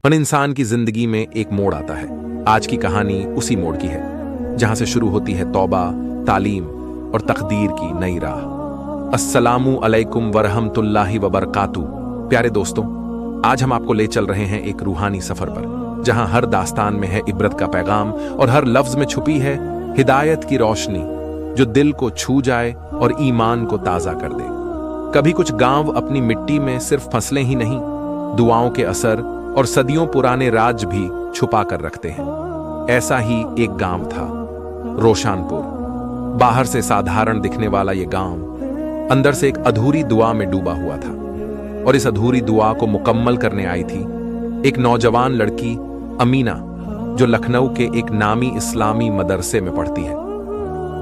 हर इंसान की जिंदगी में एक मोड़ आता है। आज की कहानी उसी मोड़ की है, जहां से शुरू होती है तौबा, तालीम और तकदीर की नई राह। अस्सलामु अलैकुम वरहमतुल्लाहि वबरकातु। प्यारे दोस्तों, आज हम आपको ले चल रहे हैं एक रूहानी सफर पर, जहां हर दास्तान में है इबरत का पैगाम और हर लफ्ज में छुपी है हिदायत की रोशनी, जो दिल को छू जाए और ईमान को ताजा कर दे। कभी कुछ गांव अपनी मिट्टी में सिर्फ फसलें ही नहीं, दुआओं के असर और सदियों पुराने राज भी छुपा कर रखते हैं। ऐसा ही एक गांव था, रोशानपुर। बाहर से साधारण दिखने वाला यह गांव अंदर से एक अधूरी दुआ में डूबा हुआ था, और इस अधूरी दुआ को मुकम्मल करने आई थी एक नौजवान लड़की अमीना, जो लखनऊ के एक नामी इस्लामी मदरसे में पढ़ती है।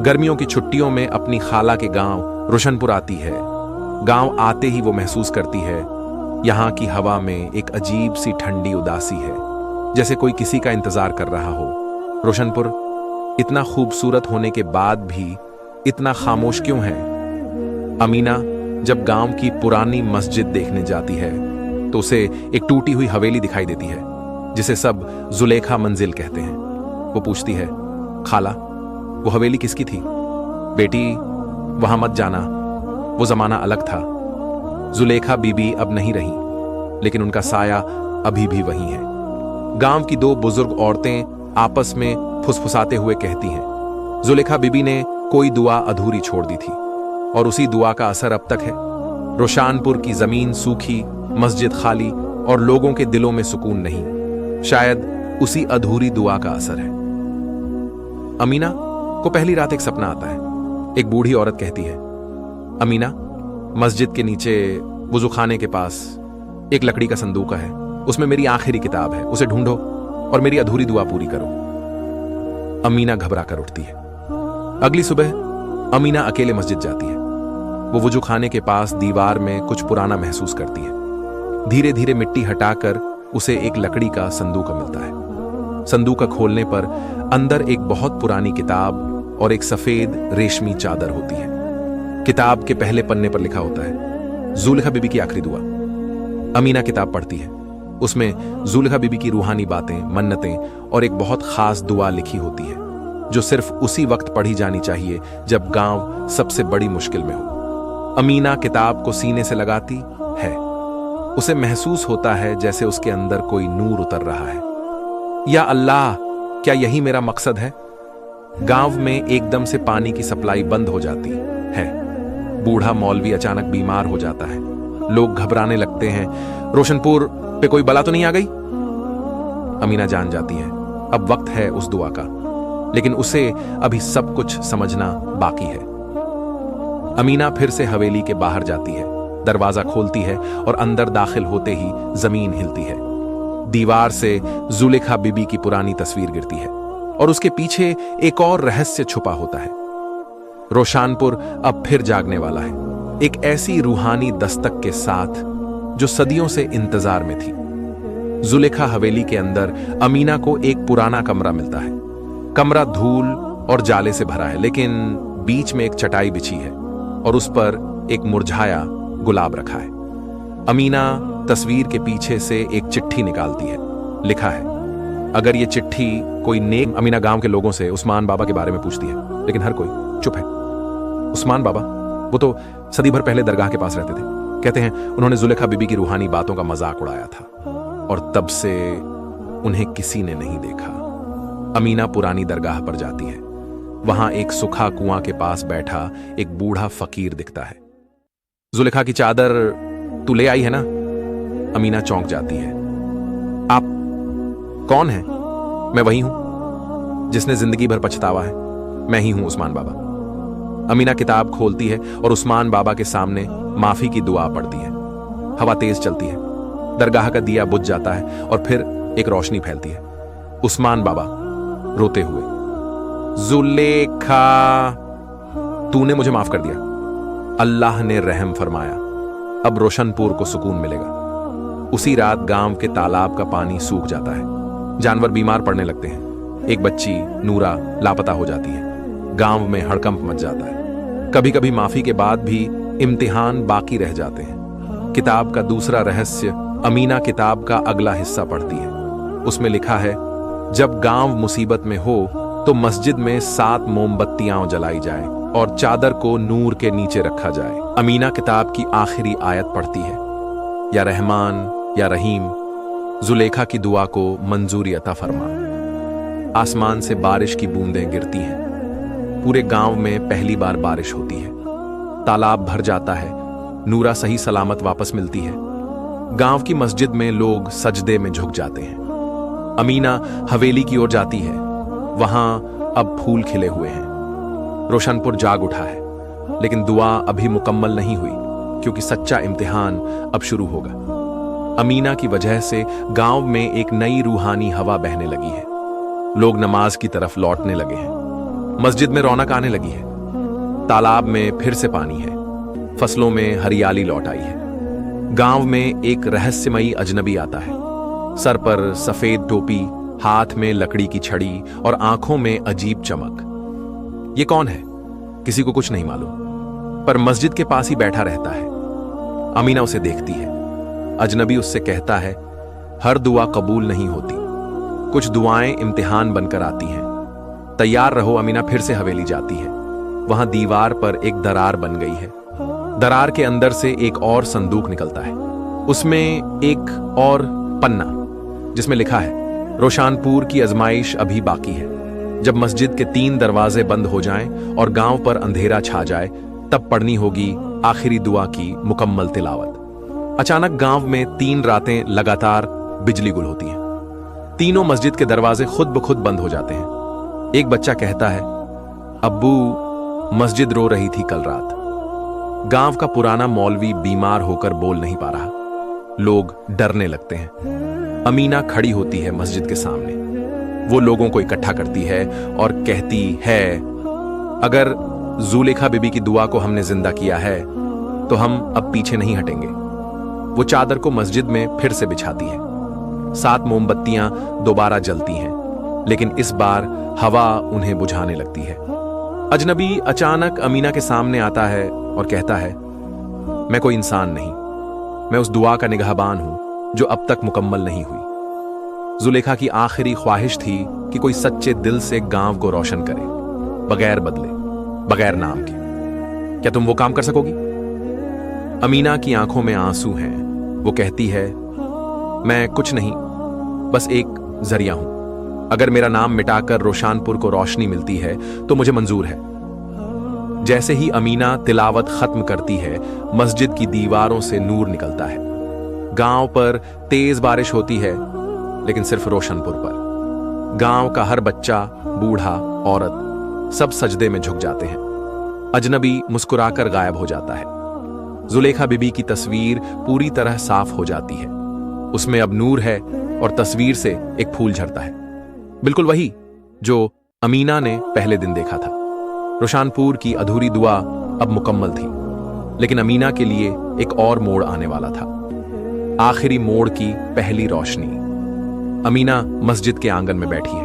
गर्मियों की छुट्टियों में अपनी खाला के गांव रोशनपुर आती है। गांव आते ही वो महसूस करती है यहाँ की हवा में एक अजीब सी ठंडी उदासी है, जैसे कोई किसी का इंतजार कर रहा हो। रोशनपुर इतना खूबसूरत होने के बाद भी इतना खामोश क्यों है? अमीना जब गांव की पुरानी मस्जिद देखने जाती है तो उसे एक टूटी हुई हवेली दिखाई देती है, जिसे सब जुलेखा मंजिल कहते हैं। वो पूछती है, खाला, वो हवेली किसकी थी? बेटी, वहां मत जाना, वो जमाना अलग था। जुलेखा बीबी अब नहीं रही, लेकिन उनका साया अभी भी वही है। गांव की दो बुजुर्ग औरतें आपस में फुसफुसाते हुए कहती हैं, जुलेखा बीबी ने कोई दुआ अधूरी छोड़ दी थी, और उसी दुआ का असर अब तक है। रोशानपुर की जमीन सूखी, मस्जिद खाली और लोगों के दिलों में सुकून नहीं। शायद उसी अधूरी दुआ का असर है। अमीना को पहली रात एक सपना आता है। एक बूढ़ी औरत कहती है, अमीना, मस्जिद के नीचे वुजू खाने के पास एक लकड़ी का संदूक है, उसमें मेरी आखिरी किताब है, उसे ढूंढो और मेरी अधूरी दुआ पूरी करो। अमीना घबरा कर उठती है। अगली सुबह अमीना अकेले मस्जिद जाती है। वो वुजू खाने के पास दीवार में कुछ पुराना महसूस करती है। धीरे धीरे मिट्टी हटाकर उसे एक लकड़ी का संदूक मिलता है। संदूक खोलने पर अंदर एक बहुत पुरानी किताब और एक सफेद रेशमी चादर होती है। किताब के पहले पन्ने पर लिखा होता है, जुलेखा बीबी की आखिरी दुआ। अमीना किताब पढ़ती है। उसमें जुलेखा बीबी की रूहानी बातें, मन्नतें और एक बहुत खास दुआ लिखी होती है, जो सिर्फ उसी वक्त पढ़ी जानी चाहिए जब गांव सबसे बड़ी मुश्किल में हो। अमीना किताब को सीने से लगाती है। उसे महसूस होता है जैसे उसके अंदर कोई नूर उतर रहा है। या अल्लाह, क्या यही मेरा मकसद है? गांव में एकदम से पानी की सप्लाई बंद हो जाती है। बूढ़ा मौलवी अचानक बीमार हो जाता है। लोग घबराने लगते हैं, रोशनपुर पे कोई बला तो नहीं आ गई? अमीना जान जाती है अब वक्त है उस दुआ का, लेकिन उसे अभी सब कुछ समझना बाकी है। अमीना फिर से हवेली के बाहर जाती है, दरवाजा खोलती है और अंदर दाखिल होते ही जमीन हिलती है। दीवार से जुलेखा बीबी की पुरानी तस्वीर गिरती है, और उसके पीछे एक और रहस्य छुपा होता है। रोशानपुर अब फिर जागने वाला है, एक ऐसी रूहानी दस्तक के साथ जो सदियों से इंतजार में थी। जुलेखा हवेली के अंदर अमीना को एक पुराना कमरा मिलता है। कमरा धूल और जाले से भरा है, लेकिन बीच में एक चटाई बिछी है और उस पर एक मुरझाया गुलाब रखा है। अमीना तस्वीर के पीछे से एक चिट्ठी निकालती है। लिखा है, अगर ये चिट्ठी कोई नेक। अमीना गांव के लोगों से उस्मान बाबा के बारे में पूछती है, लेकिन हर कोई चुप है। उस्मान बाबा, वो तो सदी भर पहले दरगाह के पास रहते थे। कहते हैं उन्होंने जुलेखा बीबी की रूहानी बातों का मजाक उड़ाया था, और तब से उन्हें किसी ने नहीं देखा। अमीना पुरानी दरगाह पर जाती है। वहां एक सूखा कुआं के पास बैठा एक बूढ़ा फकीर दिखता है। जुलेखा की चादर तू ले आई है ना? अमीना चौंक जाती है। आप कौन हैं? मैं वही हूं जिसने जिंदगी भर पछतावा है। मैं ही हूं उस्मान बाबा। अमीना किताब खोलती है और उस्मान बाबा के सामने माफी की दुआ पढ़ती है। हवा तेज चलती है, दरगाह का दिया बुझ जाता है और फिर एक रोशनी फैलती है। उस्मान बाबा रोते हुए, जुलेखा, तूने मुझे माफ कर दिया। अल्लाह ने रहम फरमाया। अब रोशनपुर को सुकून मिलेगा। उसी रात गांव के तालाब का पानी सूख जाता है। जानवर बीमार पड़ने लगते हैं। एक बच्ची नूरा लापता हो जाती है। गांव में हड़कंप मच जाता है। कभी कभी माफी के बाद भी इम्तिहान बाकी रह जाते हैं। किताब का दूसरा रहस्य अमीना किताब का अगला हिस्सा पढ़ती है। उसमें लिखा है, जब गांव मुसीबत में हो तो मस्जिद में 7 मोमबत्तियां जलाई जाए और चादर को नूर के नीचे रखा जाए। अमीना किताब की आखिरी आयत पढ़ती है, या रहमान या रहीम, जुलेखा की दुआ को मंजूरी अता फरमा। आसमान से बारिश की बूंदें गिरती हैं। पूरे गांव में पहली बार बारिश होती है। तालाब भर जाता है। नूरा सही सलामत वापस मिलती है। गांव की मस्जिद में लोग सजदे में झुक जाते हैं। अमीना हवेली की ओर जाती है। वहां अब फूल खिले हुए हैं। रोशनपुर जाग उठा है, लेकिन दुआ अभी मुकम्मल नहीं हुई, क्योंकि सच्चा इम्तिहान अब शुरू होगा। अमीना की वजह से गांव में एक नई रूहानी हवा बहने लगी है। लोग नमाज की तरफ लौटने लगे हैं। मस्जिद में रौनक आने लगी है। तालाब में फिर से पानी है। फसलों में हरियाली लौट आई है। गांव में एक रहस्यमयी अजनबी आता है। सर पर सफेद टोपी, हाथ में लकड़ी की छड़ी और आंखों में अजीब चमक। ये कौन है? किसी को कुछ नहीं मालूम, पर मस्जिद के पास ही बैठा रहता है। अमीना उसे देखती है। अजनबी उससे कहता है, हर दुआ कबूल नहीं होती, कुछ दुआएं इम्तिहान बनकर आती हैं। तैयार रहो। अमीना फिर से हवेली जाती है। वहां दीवार पर एक दरार बन गई है। दरार के अंदर से एक और संदूक निकलता है। उसमें एक और पन्ना, जिसमें लिखा है, रोशानपुर की आजमाइश अभी बाकी है। जब मस्जिद के 3 दरवाजे बंद हो जाएं और गांव पर अंधेरा छा जाए, तब पढ़नी होगी आखिरी दुआ की मुकम्मल तिलावत। अचानक गांव में 3 रातें लगातार बिजली गुल होती हैं। तीनों मस्जिद के दरवाजे खुद ब खुद बंद हो जाते हैं। एक बच्चा कहता है, अब्बू, मस्जिद रो रही थी कल रात। गांव का पुराना मौलवी बीमार होकर बोल नहीं पा रहा। लोग डरने लगते हैं। अमीना खड़ी होती है मस्जिद के सामने। वो लोगों को इकट्ठा करती है और कहती है, अगर जुलेखा बीबी की दुआ को हमने जिंदा किया है तो हम अब पीछे नहीं हटेंगे। वो चादर को मस्जिद में फिर से बिछाती है। 7 मोमबत्तियां दोबारा जलती हैं, लेकिन इस बार हवा उन्हें बुझाने लगती है। अजनबी अचानक अमीना के सामने आता है और कहता है, मैं कोई इंसान नहीं, मैं उस दुआ का निगहबान हूं जो अब तक मुकम्मल नहीं हुई। जुलेखा की आखिरी ख्वाहिश थी कि कोई सच्चे दिल से गांव को रोशन करे, बगैर बदले, बगैर नाम के। क्या तुम वो काम कर सकोगी? अमीना की आंखों में आंसू हैं। वो कहती है, मैं कुछ नहीं, बस एक जरिया हूं। अगर मेरा नाम मिटाकर रोशानपुर को रोशनी मिलती है तो मुझे मंजूर है। जैसे ही अमीना तिलावत खत्म करती है, मस्जिद की दीवारों से नूर निकलता है। गांव पर तेज बारिश होती है, लेकिन सिर्फ रोशनपुर पर। गांव का हर बच्चा, बूढ़ा, औरत, सब सजदे में झुक जाते हैं। अजनबी मुस्कुराकर गायब हो जाता है। जुलेखा बीबी की तस्वीर पूरी तरह साफ हो जाती है। उसमें अब नूर है और तस्वीर से एक फूल झड़ता है, बिल्कुल वही जो अमीना ने पहले दिन देखा था। रोशानपुर की अधूरी दुआ अब मुकम्मल थी, लेकिन अमीना के लिए एक और मोड़ आने वाला था। आखिरी मोड़ की पहली रोशनी। अमीना मस्जिद के आंगन में बैठी है।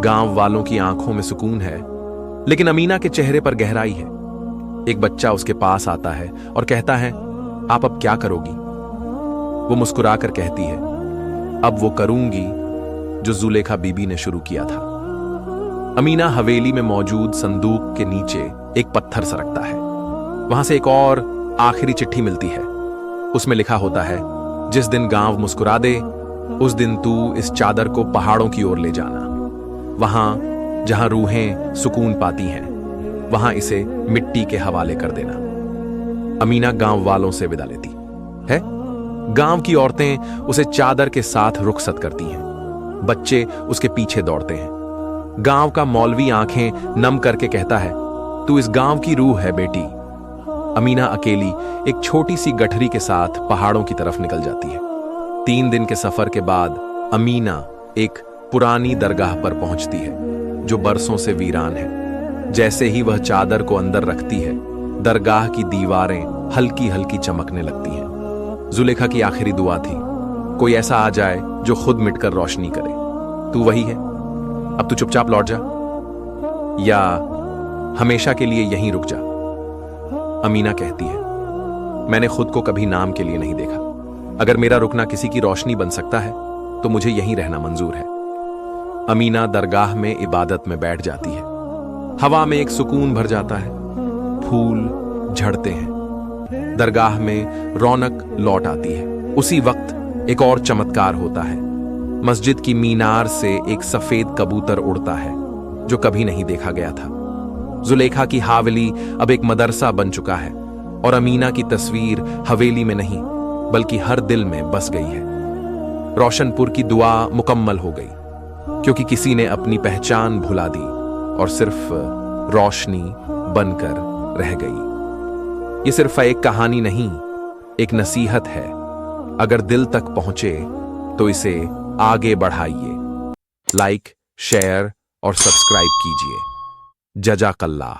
गांव वालों की आंखों में सुकून है, लेकिन अमीना के चेहरे पर गहराई है। एक बच्चा उसके पास आता है और कहता है, आप अब क्या करोगी? वो मुस्कुराकर कहती है, अब वो करूंगी जो जुलेखा बीबी ने शुरू किया था। अमीना हवेली में मौजूद संदूक के नीचे एक पत्थर सरकता है। वहां से एक और आखिरी चिट्ठी मिलती है। उसमें लिखा होता है, जिस दिन गांव मुस्कुरा दे, उस दिन तू इस चादर को पहाड़ों की ओर ले जाना। वहां जहां रूहें सुकून पाती हैं, वहां इसे मिट्टी के हवाले कर देना। अमीना गांव वालों से विदा लेती है। गांव की औरतें उसे चादर के साथ रुखसत करती हैं। बच्चे उसके पीछे दौड़ते हैं। गांव का मौलवी आंखें नम करके कहता है, तू इस गांव की रूह है बेटी। अमीना अकेली एक छोटी सी गठरी के साथ पहाड़ों की तरफ निकल जाती है। 3 दिन के सफर के बाद अमीना एक पुरानी दरगाह पर पहुंचती है, जो बरसों से वीरान है। जैसे ही वह चादर को अंदर रखती है, दरगाह की दीवारें हल्की हल्की चमकने लगती हैं। जुलेखा की आखिरी दुआ थी, कोई ऐसा आ जाए जो खुद मिटकर रोशनी करे। तू वही है। अब तू चुपचाप लौट जा, या हमेशा के लिए यहीं रुक जा। अमीना कहती है, मैंने खुद को कभी नाम के लिए नहीं देखा। अगर मेरा रुकना किसी की रोशनी बन सकता है तो मुझे यहीं रहना मंजूर है। अमीना दरगाह में इबादत में बैठ जाती है। हवा में एक सुकून भर जाता है, फूल झड़ते हैं, दरगाह में रौनक लौट आती है। उसी वक्त एक और चमत्कार होता है। मस्जिद की मीनार से एक सफेद कबूतर उड़ता है जो कभी नहीं देखा गया था। जुलेखा की हावेली अब एक मदरसा बन चुका है और अमीना की तस्वीर हवेली में नहीं बल्कि हर दिल में बस गई है। रोशनपुर की दुआ मुकम्मल हो गई क्योंकि किसी ने अपनी पहचान भुला दी और सिर्फ रोशनी बनकर रह गई। ये सिर्फ एक कहानी नहीं, एक नसीहत है। अगर दिल तक पहुंचे तो इसे आगे बढ़ाइए। लाइक, शेयर और सब्सक्राइब कीजिए। जज़ाकल्लाह।